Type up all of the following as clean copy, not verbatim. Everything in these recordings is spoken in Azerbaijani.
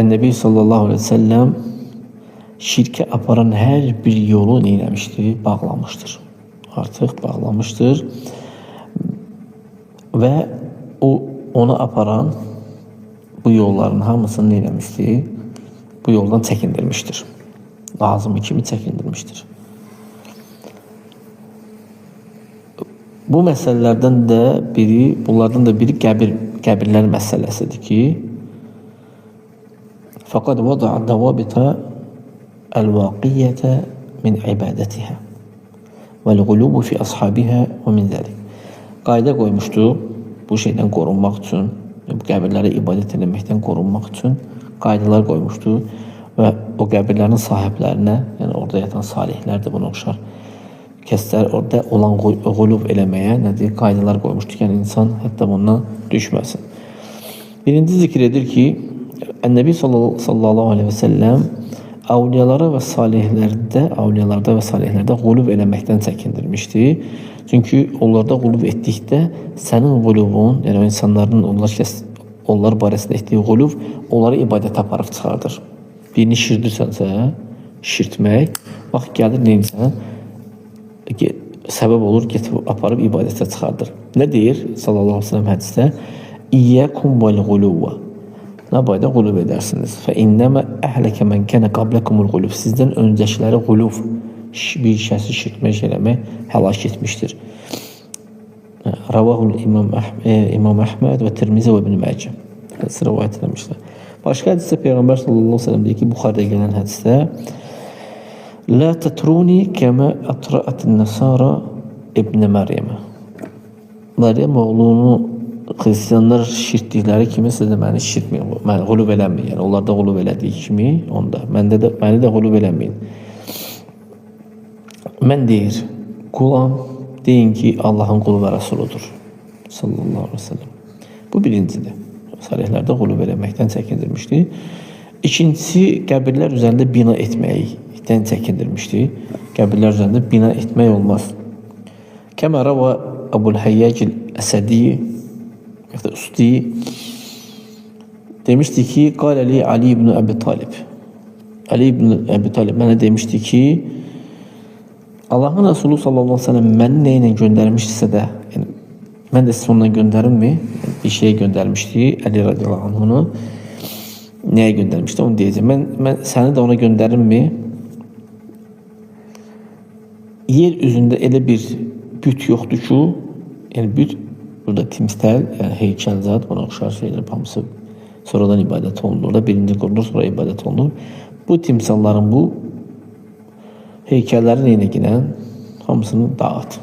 Ən-Nəbi sallallahu aleyhi ve sellem şirkə aparan hər bir yolu neyləmişdir? Bağlamışdır. Artıq bağlamışdır. Və onu aparan bu yolların hamısını neyləmişdir? Bu yoldan çəkindirmişdir. Lazım kimi çəkindirmişdir. Bu məsələlərdən də biri, bunlardan da biri qəbirlər məsələsidir ki, fəqad vada'a davabita el-vaqiyyətə min ibadətihə vəl-qulubu fi ashabiha və min zəlik. Qayda qoymuşdu bu şeydən qorunmaq üçün, bu qəbirlərə ibadət etməkdən qorunmaq üçün qaydalar qoymuşdu və o qəbirlərin sahiblərinə, yəni orada yatan salihlər də buna oxşar kəslər orada olan qulub eləməyə nədir? Qaydalar qoymuşdu, yəni insan hətta bundan düşməsin. Birinci zikr edir ki, Ən-Nəbi sallallahu aleyhi ve sellem avliyalarda və salihlərdə qulub eləməkdən çəkindirmişdi. Çünki onlarda qulub etdikdə sənin qulubun, yəni o insanların onlar barəsində etdiyi qulub onları ibadətə aparıb çıxardır. Birini şirdirsənsə, şirtmək, bax gəlir neyinsən, səbəb olur, getib aparıb ibadətə çıxardır. Nə deyir sallallahu aleyhi ve sellem hədisdə? İyyəkum vəl qulubva. Nə bayda qulub edərsiniz? Fə innəmə əhləkə mən kənə qabləkumul qulub. Sizdən öncəkiləri qulub, bir şəsi şirtmək eləmək həlak etmişdir. Ravahul İmam Əhməd və Tirmizi və İbn Məcə. Hədisi rivayət eləmişlər. Başqa hədisdə Peyğəmbər sallallahu aleyhi ve sellem deyir ki, Buxarıda gələn hədisdə La tətruni kəmə ətrəətin nəsara İbn Məryəmə. Məryəm oğlunu Hristiyanlar şirtdikləri kimi siz də məni şirtməyin, məni qulub eləməyin. Yəni onlarda qulub elədiyi kimi onda məni də qulub eləməyin. Mən deyir, qulam deyin ki, Allahın qulu və rəsuludur. Sallallahu aleyhi ve sellem. Bu birincidir. Salihlərdə qulub eləməkdən çəkindirmişdi. İkincisi, qəbirlər üzərində bina etməkdən çəkindirmişdi. Qəbirlər üzərində bina etmək olmaz. Kəmə rəva Əbul-Həyyəcil Əsədi Usti demişti ki, Qaləli Ali ibn Əbi Talib. Ali ibn Əbi Talib mənə demişti ki, Allahın Resulü sallallahu aleyhi ve sellem məni nə ilə göndərmişdirsə də, yəni, mən də siz ondan göndərimmi? Yəni, bir şeye göndərmişdi, Ali radiyallahu anhunu. Nəyə göndərmişdi? Onu deyəcəm. Mən səni də ona göndərimmi? Yer üzündə elə bir büt yoxdur ki, yəni büt, burada timsəl, yəni heykəlzad, buna oxşar şeylər hamısı sonradan ibadət olunur. Orada birinci qurulur, sonra ibadət olunur. Bu timsalların, bu heykəllərin eyni gilən hamısını dağıt.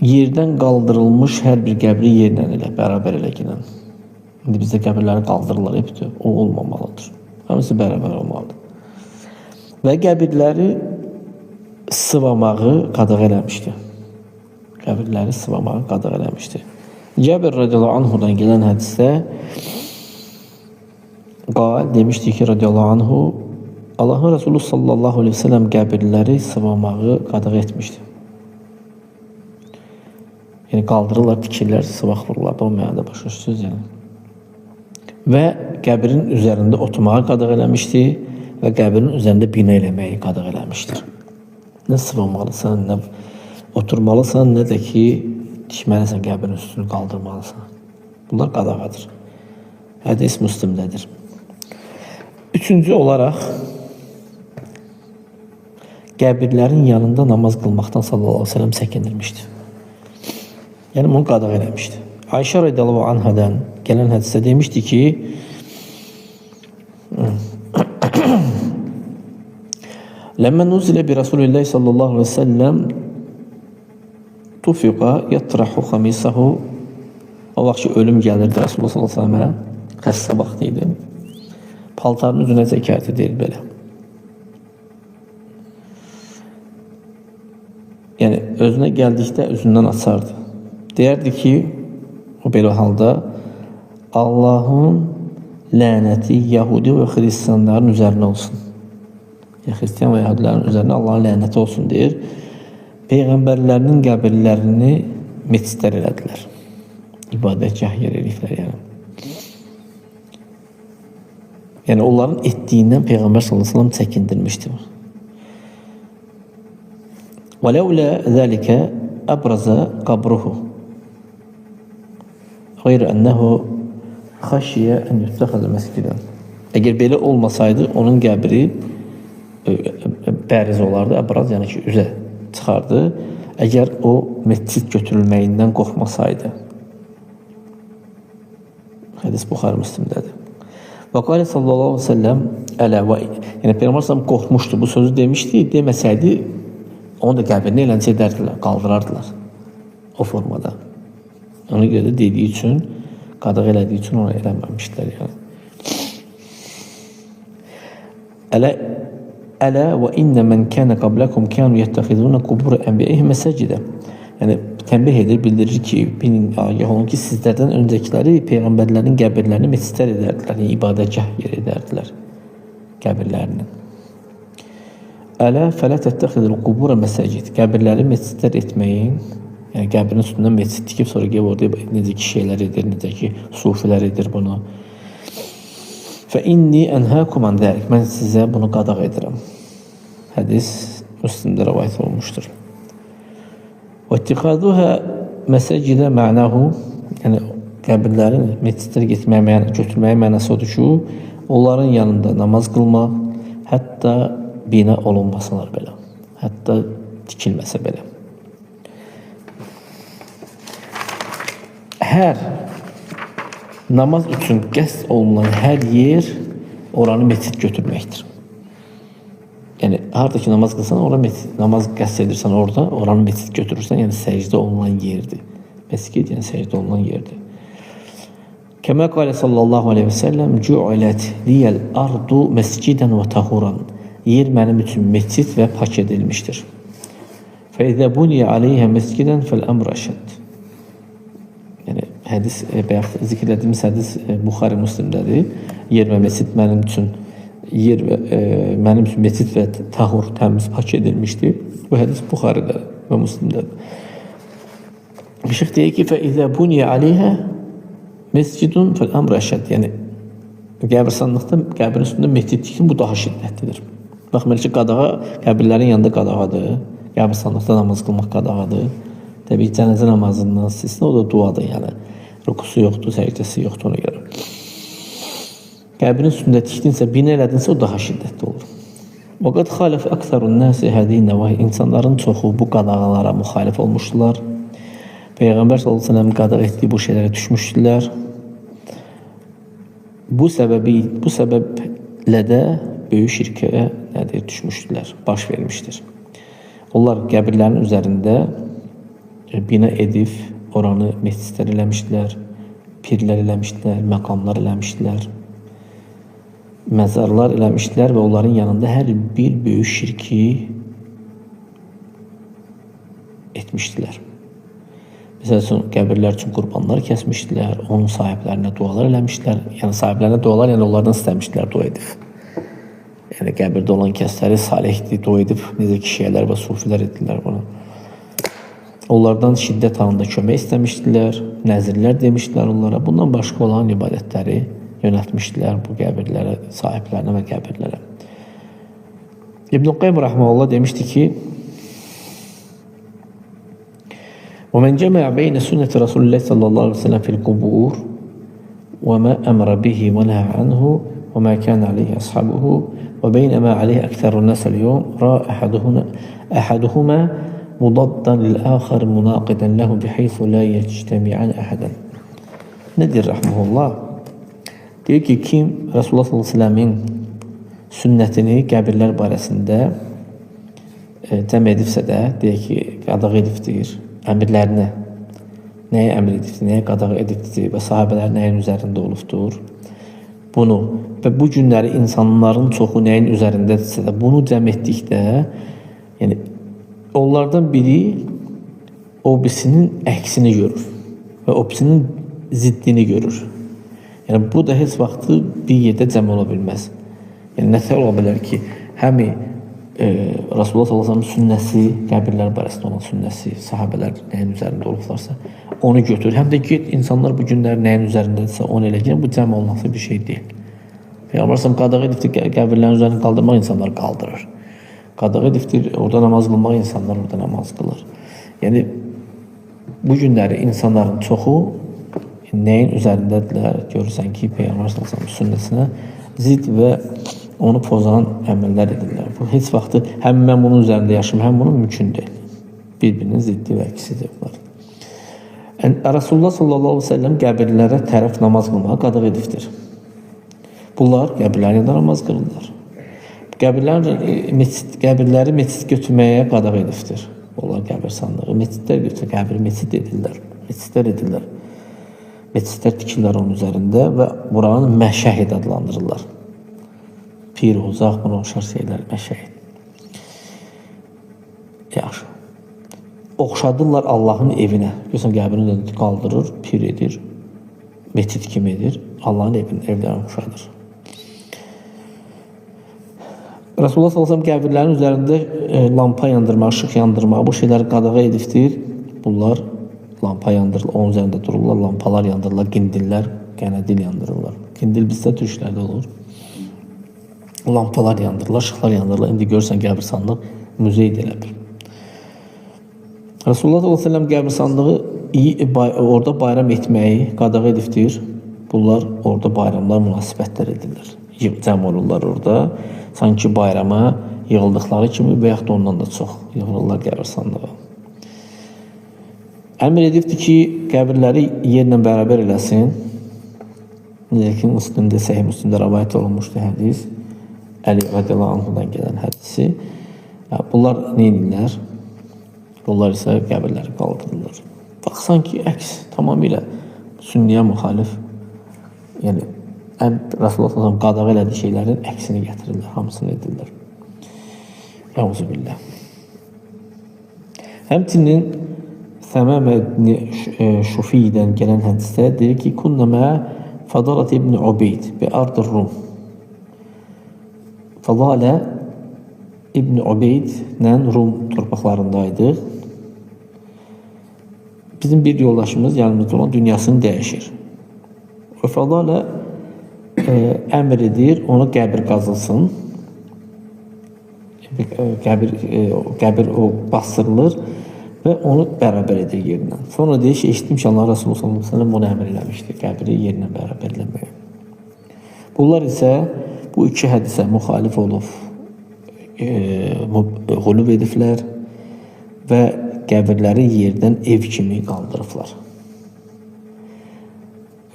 Yerdən qaldırılmış hər bir qəbri yerlə elə, bərabər elə gilən. İndi bizdə qəbirləri qaldırırlar, hepsi o olmamalıdır. Hamısı bərabər olmalıdır. Və qəbirləri sıvamağı qadağan eləmişdi. Qəbirləri sıvamağı qadağan eləmişdi. Cəbir radiyallahu anhudan gələn hədisdə demişdi ki, radiyallahu anhu, Allahın Resulü sallallahu aleyhi ve sellem qəbirləri sıvamağı qadağan etmişdi. Yəni qaldırırlar, tikirlər, sıvaq vururlar da o mənada başa düşürsünüz yəni. Və qəbrin üzərində oturmağı qadağan eləmişdi və qəbrin üzərində bina eləməyi qadağan eləmişdir. Nə sıvamalısan, nə oturmalısan, nə də ki, tikməlisən, qəbrin üstünü qaldırmalısan. Bunlar qadağadır. Hədis Müslimdədir. Üçüncü olaraq, qəbirlərin yanında namaz qılmaqdan sallallahu aleyhi ve sellem çəkindirmişdi. Yəni, bunu qadağan eləmişdi. Ayşə radiyallahu anhadan gələn hədisdə demişdi ki, Ləmmə nuzilə bi Rasulillahi sallallahu aleyhi ve sellem tufiqa yatrahu xamisahu. O vaxt ki, ölüm gəlirdi Rasulullah sallallahu aleyhi ve sellemə, xəstə vaxtı idi. Paltarını üzünə çəkərdi, deyil belə. Yəni, özünə gəldikdə üzündən açardı. Deyərdi ki, o belə halda Allahın lənəti Yahudi və Hristiyanların üzərinə olsun. Hristiyan və Yahudilərin üzərinə Allahın lənəti olsun deyir. Peyğəmbərlərinin qəbirlərini meçidlər elədilər. İbadətgah yer eləklər yəni. Yəni onların etdiyindən Peyğəmbər sallallahu əleyhi və səlləm çəkindirmişdi. Və ləulə zəlikə əbraza qabruhu qeyr ənəhu xəşiyə ən yuttəxəzə məscidən. Əgər belə olmasaydı, onun qəbri bəriz olardı, əbraz, yəni ki, üzə çıxardı. Əgər o məscid götürülməyindən qorxmasaydı. Hədis Buxari Müslimdədir. Və qala sallallahu əleyhi və səlləm ələ və yəni Peyğəmbər sallallahu qorxmuşdu, bu sözü demişdi. Deməsəydi onu da qəbrini eləncə edərdilər, qaldırardılar o formada. Ona görə də dediyi üçün, qadağ elədiyi üçün onu eləməmişdilər yəni. Ələ və innə mən kənə qabləkum kənu yəttəxizunə qubur ənbiyəyih məsəcidə. Yəni tənbih edir, bildirir ki, agah olun ki, sizlərdən öncəkiləri peyğəmbərlərin qəbirlərini məscidlər edərdilər, yəni ibadətgah yer edərdilər qəbirlərini. Ələ fələ təttəxidul qubura məsəcid. Qəbirləri məscidlər etməyin, yəni qəbrin üstündən məscid tikib sonra gəlib orada necə ki şeylər edir, necə ki sufilər edir bunu. Fə inni ənhəkum an dəlik. Mən sizə bunu qadağ edirəm. Hədis Müslimdə rivayet olmuşdur. Və ittihaduha məsəcidə mənahu, yəni qəbirlərin məscidlərə getməyə, götürməyə mənası odur ki, onların yanında namaz qılmaq, hətta bina olunmasalar belə, hətta tikilməsə belə. Hər namaz üçün qəsd olunan hər yer oranı məscid götürməkdir. Yəni harda ki namaz qılsan, ora namaz qəsd edirsən orada, oranı məscid götürürsən, yəni səcdə olunan yerdir. Məscid yəni səcdə olunan yerdir. Kəmə qalə sallallahu aleyhi və səlləm cu'ilət liyəl ardu məscidən və tahuran. Yer mənim üçün məscid və pak edilmişdir. Fə izə buniyə aleyhə məscidən fəl-əmr əşəd. Yəni hədis, bayaq zikr etdiyimiz hədis Buxari Müslimdədir. Yer və məscid mənim üçün məscid və tahur təmiz pak edilmişdir. Bu hədis Buxaridə və Müslimdədir. Şeyx deyir ki, fə izə buniyə aleyhə məscidun fəl-əmr əşəd. Yəni qəbirstanlıqda qəbrin üstündə məscid tikin, bu daha şiddətlidir. Baxmayaraq ki, qadağa qəbirlərin yanında qadağadır. Qəbirstanlıqda namaz qılmaq qadağadır. Təbii ki, cənazə namazından istisna, o da duadır, yəni rukusu yoxdur, səcdəsi yoxdur ona görə. Qəbrin üstündə tikdinsə, bina elədinsə, o daha şiddətli olur. Və qad xalif əksərun nəsi hədiyi nəvahi. İnsanların çoxu bu qadağalara müxalif olmuşdular. Peyğəmbər sallallahu əleyhi və səlləm qadağ etdiyi bu şeylərə düşmüşdülər. Bu səbəblə də böyük şirkə düşmüşdülər, baş vermişdir. Onlar qəbirlərin üzərində bina edib, oranı məscidlər eləmişdilər, pirlər eləmişdilər, məqamlar eləmişdilər, məzarlar eləmişdilər və onların yanında hər bir böyük şirki etmişdilər. Məsələn, qəbirlər üçün qurbanlar kəsmişdilər, onun sahiblərinə dualar eləmişdilər, yəni sahiblərinə dualar, yəni onlardan istəmişdilər dua edib. Yəni qəbirdə olan kəsləri salihdir, dua edib, necə ki şeylər və sufilər etdilər bunu. Onlardan şiddət anında kömək istəmişdilər, nəzirlər demişdilər onlara. Bundan başqa olan ibadətləri yönəltmişdilər bu qəbirlərə, sahiblərinə və qəbirlərə. İbn-i Qayyim Rəhməlullah demişdi ki, وَمَنْ جَمَعَ بَيْنَ سُنَّةِ رَسُولِ اللّٰهِ صَلَّى اللّٰهُ عَلَيْهِ وَسَلَّمْ فِي الْقُبُورِ وَمَا أَمَرَ بِهِ وَنَهَى عَنْهُ وَمَا كَانَ عَلَيْهِ أَصْحَابُهُ وَبَيْنَمَا عَلَيْهِ أَكْثَرُ النَّاسِ الْيَوْمِ رَأَى أَحَدُهُمَا مُضَادًّا لِلْآخَرِ مُنَاقِضًا لَهُ بِحَيْثُ لَا يَجْتَمِعَانِ أَحَدًا. Nedir Rəhməhullah? Deyir ki, kim Resulullah sallallahu aleyhi ve sellemin sünnətini qəbirlər barəsində cəm edibsə də, deyir ki, qadağ edibdir, əmirlərinə nəyə əmr edibdir, nəyə qadağ edibdir və sahabələr nəyin üzərində olubdur. Bunu və bu günləri insanların çoxu nəyin üzərindədirsə də, bunu cəm etdikdə, yəni onlardan biri o birisinin əksini görür və o birisinin ziddini görür. Yəni bu da heç vaxtı bir yerdə cəm ola bilməz. Yəni nətər ola bilər ki, həmi Rasulullah sallallahu aleyhi ve sellem sünnəsi, qəbirlər barəsində olan sünnəsi, sahabələr nəyin üzərində olublarsa, onu götür. Həm də get, insanlar bu günlər nəyin üzərindədirsə, onu elə gəlin, bu cəm olması bir şey deyil. Peyğəmbər s.ə.v qadağan edibdir, qəbirlərin üzərini qaldırmaq insanlar qaldırır. Qadağan edibdir, orada namaz qılmaq insanlar orada namaz qılır. Yəni, bu günləri insanların çoxu nəyin üzərindədirlər? Görürsən ki, Peyğəmbər s.ə.v sünnəsinə zid və onu pozan əməllər edirlər. Bu, heç vaxtı həm mən bunun üzərində yaşayım, həm bunun mümkün deyil. Bir-birinin ziddi və əksidir bunlar. Rasulullah sallallahu aleyhi ve sellem qəbirlərə tərəf namaz qılmağa qadağan edibdir. Bunlar qəbirlərin yanında namaz qılırlar. Qəbirləri meçid götürməyə qadağan edibdir. Onlar qəbir sandığı. Meçidlər götürür, qəbir meçid edirlər. Meçidlər edirlər. Meçidlər tikirlər onun üzərində və buranı məşəhid adlandırırlar. Pir, uzaq, buna oxşar şeylər, məşəhid. Yaxşı. Oxşadırlar Allahın evinə. Görürsən, qəbirini də qaldırır, pir edir, meçid kimi edir. Allahın evlərini oxşadır. Rasulullah s.ə.v qəbirlərin üzərində lampa yandırmaq, işıq yandırmaq, bu şeyləri qadağan edibdir. Bunlar lampa yandırırlar, onun üzərində dururlar, lampalar yandırırlar, qindillər, qənədil yandırırlar. Qindil bizdə türklərdə olur. Lampalar yandırırlar, işıqlar yandırırlar. İndi görürsən qəbirstanlıq muzeydir elə bil. Rasulullah s.ə.v qəbirstanlığı orada bayram etməyi qadağan edibdir. Bunlar orada bayramlar, münasibətlər edirlər. Cəm olurlar orada. Sanki bayrama yığıldıqları kimi və yaxud da ondan da çox yığılırlar qəbirstanlığa. Əmr edibdir ki, qəbirləri yerlə bərabər eləsin. Necə ki, Müslimdə, Səhih Müslimdə rəvayət olunmuşdu hədis. Əli radiyallahu anhudan gələn hədisi. Bunlar nə edirlər? Bunlar isə qəbirləri qaldırırlar. Baxsan ki, əks tamamilə sünniyə müxalif. Yəni, Rasulullah s.ə.v qadağan elədiyi şeylərin əksini gətirirlər, hamısını edirlər. Əuzubillah. Həmçinin Səməmə Şufidən gələn hədisdə deyir ki, Kunnəmə Fadalat ibn Ubeyd bi ardır Rum. Fadalə İbn Ubeydlə Rum torpaqlarındaydıq. Bizim bir yoldaşımız yanımızda olan dünyasını dəyişir. O Fadalə əmr edir, ona qəbir qazılsın. Qəbir o bastırılır və onu bərabər edir yerinə. Sonra deyir ki, eşitdim ki, Allah Resulü sallallahu aleyhi ve sellem onu əmr eləmişdir, qəbiri yerinə bərabər eləməyə. Bunlar isə bu iki hədisə müxalif olub, qulub ediblər və qəbirləri yerdən ev kimi qaldırıblar.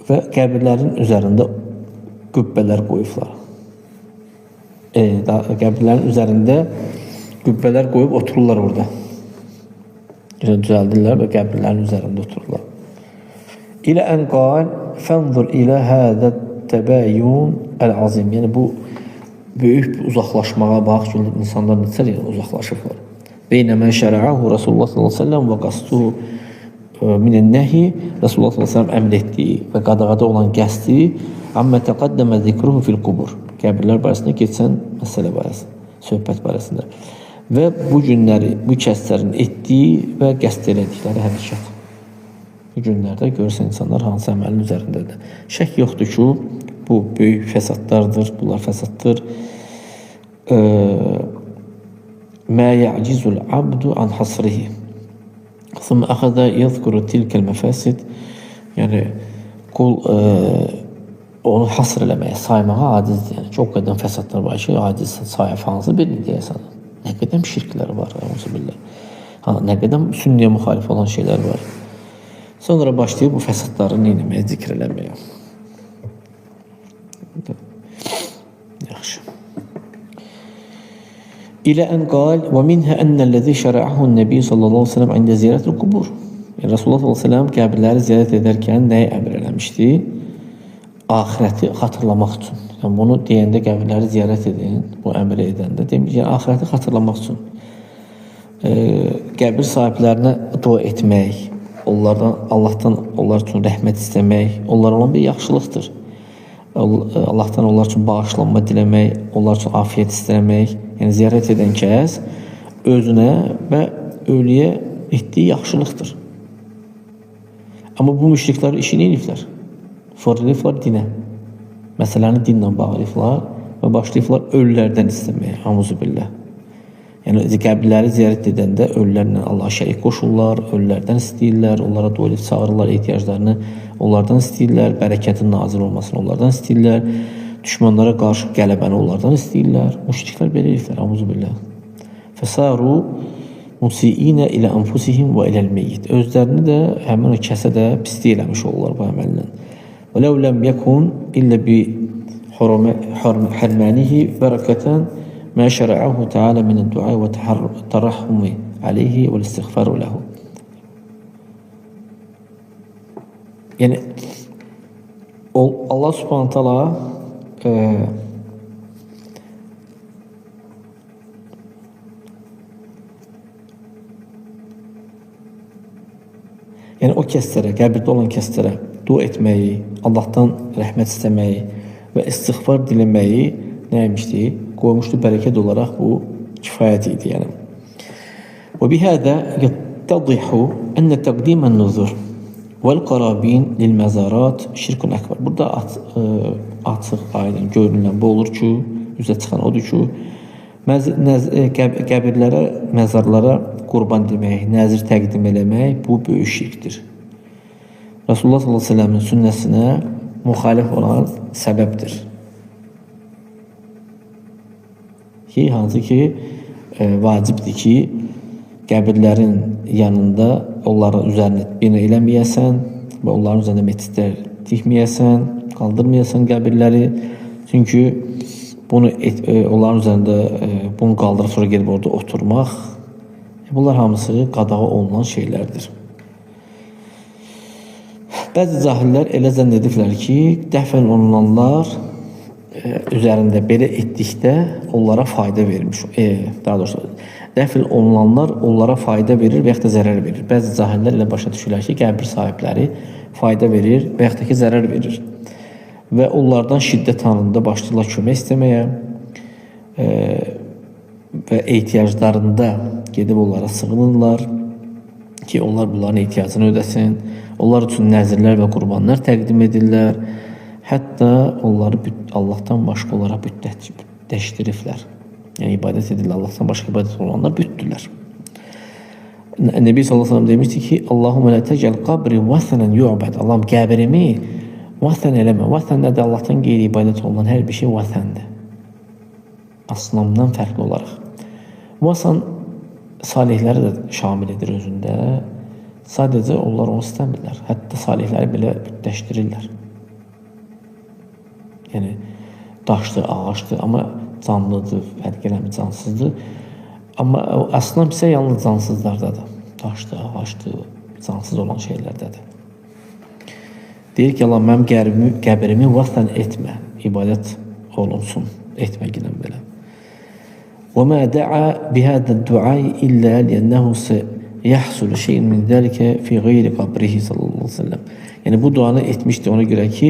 Və qəbirlərin üzərində qübbələr qoyublar. Qəbirlərin üzərində qübbələr qoyub otururlar orada. Düzəldirlər və qəbirlərin üzərində otururlar. İlə ən qal, fənzur ilə hədə təbəyyun əl-azim. Yəni bu böyük bir uzaqlaşmağa bax, insanlar neçə uzaqlaşıblar. Beynəmə şərəəhu Rasulullah sallallahu aleyhi ve sellem və qastuhu minən-nəhi Rasulullah sallallahu aleyhi ve sellem əmr etdiyi və qadağada olan qəsdi amma təqaddəmə zikruhu fil qubur. Qəbirlər barəsində keçən məsələ barəsində, söhbət barəsində. Və bu günləri, bu kəslərin etdiyi və qəsd elədikləri hərəkət. Bu günlərdə görürsən insanlar hansı əməlin üzərindədir. Şək yoxdur ki, bu böyük fəsadlardır, bunlar fəsaddır. Mə ya'cizul abdu an hasrihi. Sonra axada yəzkuru tilkəl məfəsid. Yəni, qul onu hasr eləməyə, saymağa acizdir. Yəni, çox qədər fəsadlar var ki, acizsən, sayıb hansı birini deyəsən. Nə qədər şirklər var, nə qədər sünniyə müxalif olan şeylər var. Sonra başlayıb bu fəsadları neyləməyə, zikr eləməyə. Yaxşı. İlə ən qal və minhə ennəl-ləzi şərəəhu n-nəbi sallallahu aleyhi ve sellem ində ziyarətul qubur. Rasulullah sallallahu aleyhi ve sellem qəbirləri ziyarət edərkən nəyə əmr eləmişdi? Ahirəti xatırlamaq üçün. Yəni, bunu deyəndə qəbirləri ziyarət edin, bu əmr edəndə demiş, yəni ahirəti xatırlamaq üçün. Qəbir sahiblərinə dua etmək, Allahdan onlar üçün rəhmət istəmək, onlara olan bir yaxşılıqdır. Allahdan onlar üçün bağışlanma diləmək, onlar üçün afiyet istəmək, yəni ziyarət edən kəs özünə və ölüyə etdiyi yaxşılıqdır. Amma bu müşriklər işini eləyiblər. Fırlayıblar dinə. məsələni dinlə bağlayıblar və başlayıblar ölülərdən istəməyə. Auzubillah. Yəni qəbirləri ziyarət edəndə ölülərlə Allaha şərik qoşurlar, ölülərdən istəyirlər, onlara dua edib çağırırlar, ehtiyaclarını onlardan istəyirlər, bərəkətin nazil olmasını onlardan istəyirlər, düşmanlara qarşı qələbəni onlardan istəyirlər. Müşriklər belə edirlər. Auzubillah. Fəsaru musiinə ilə anfusihim və iləl meyyit. Özlərini də həmin o kəsə də pislik eləmiş olurlar bu əməllə. Və ləv ləm yəkun illə bi hərmənihi bərəkətən mə şərə'əhu təalə minə dua və tərəhhumi aleyhi və istiğfaru ləhu. Yəni Allah Subhanahu taala yəni o kəslərə, qəbirdə olan kəslərə dua etməyi, Allahdan rəhmət istəməyi və istiğfar diləməyi nəymişdi? Qoymuşdu bərəkət olaraq bu kifayət idi yəni. Və bihədə yəttədihu ənə təqdimən nuzur vəl-qarabin lil-məzarat şirkun əkbar. Burada açıq, aydın, görünən bu olur ki, üzə çıxan odur ki, qəbirlərə, məzarlara qurban demək, nəzir təqdim eləmək bu böyük şirkdir. Rasulullah sallallahu aleyhi ve sellem'in sünnəsinə müxalif olan səbəbdir. Hansı ki, vacibdir ki, qəbirlərin yanında onların üzərinə bina eləməyəsən və onların üzərində metidlər tikməyəsən, qaldırmayasan qəbirləri. Çünki bunu onların üzərində bunu qaldırıb sonra gedib orada oturmaq, bunlar hamısı qadağa olunan şeylərdir. Bəzi cahillər elə zənn ediblər ki, dəfn olunanlar üzərində belə etdikdə onlara fayda vermiş. Daha doğrusu dəfn olunanlar onlara fayda verir və yaxud da zərər verir. Bəzi cahillər elə başa düşürlər ki, qəbir sahibləri fayda verir və yaxud da ki, zərər verir. Və onlardan şiddət anında başlayırlar kömək istəməyə və ehtiyaclarında gedib onlara sığınırlar ki, onlar bunların ehtiyacını ödəsin. Onlar üçün nəzirlər və qurbanlar təqdim edirlər. Hətta onları Allahdan başqa olaraq bütləşdiriblər. Yəni ibadət edirlər, Allahdan başqa ibadət olanlar bütdülər. Nəbi sallallahu aleyhi ve sellem demişdi ki, Allahumma la tecel qabri vətənən yu'bad. Allahım qəbrimi vətən eləmə. Vətən nədir? Allahdan qeyri ibadət olunan hər bir şey vətəndir. Asnamdan fərqli olaraq. Vətən salihləri də şamil edir özündə. Sadəcə onlar onu istəmirlər. Hətta salihləri belə bütləşdirirlər. Yəni daşdır, ağaçdır, amma canlıdır, fərq eləmir, cansızdır. Amma aslan isə yalnız cansızlardadır. Daşdır, ağaçdır, cansız olan şeylərdədir. Deyir ki, Allah mənim qəbrimi vətən etmə, ibadət olunsun, etmə gilən belə. وَمَا دَعَى بِهَذَا الدُّعَاءِ إِلَّا لِأَنَّهُ سَيَحْصُلُ شَيْءٌ مِنْ ذَلِكَ فِي غَيْرِ قَبْرِهِ sallallahu aleyhi ve sellem. Yəni bu duanı etmişdi ona görə ki,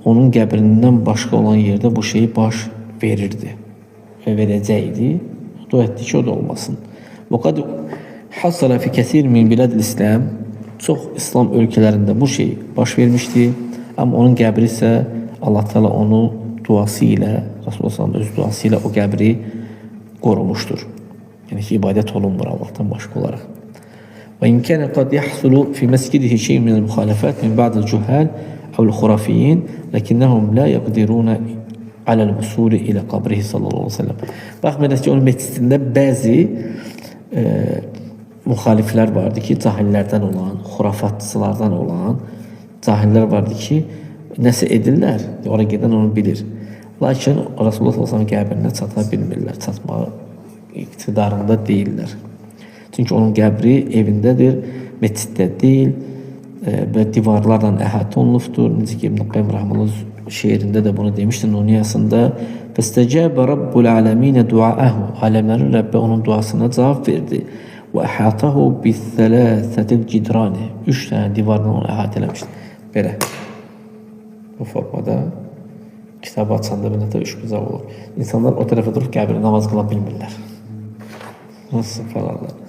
onun qəbrindən başqa olan yerdə bu şeyi baş verirdi və verəcəkdi. Dua etdi ki, o da olmasın. وَقَدْ حَصَلَ فِي كَثِيرٍ مِنْ بِلَادِ الْإِسْلَامِ. Çox İslam ölkələrində bu şey baş vermişdi. Amma onun qəbri isə Allah Teala onu duası ilə, Rasulullah sallallahu öz duası ilə o qəbri qorumuştur. Yəni ki, ibadət olunmur Allahdan başqa olaraq. Və in kana qad yahsulu fi masjidihi şey'un min al-mukhalafat min ba'd al-juhal aw al-khurafiyyin lakinnahum la yaqdiruna ala al-wusul ila qabrihi sallallahu aleyhi ve sellem. Baxmayaraq ki, onun məscidində bəzi müxaliflər vardı ki, cahillərdən olan, xurafatçılardan olan cahillər vardı ki, nəsə edirlər, ora gedən onu bilir. Lakin Rasulullah sallallahu qəbrinə çata bilmirlər, çatmağa iqtidarında deyirlər. Çünki onun qəbri evindədir, məsciddə deyil və divarlarla əhatə olunubdur. Necə ki, İbn Qayyim Rahmanullah şeirində də bunu demişdi Nuniyasında. Fəstəcəbə Rabbul aləminə duaəhu. Aləmlərin Rəbbi onun duasına cavab verdi. Və əhatahu bis-sələsətil cidrani. 3 dənə divarla onu əhatə eləmişdi. Belə. Bu formada kitabı açanda belə də 3 bucaq olur. İnsanlar o tərəfə durub qəbri namaz qıla bilmirlər. Nasıl falanlar.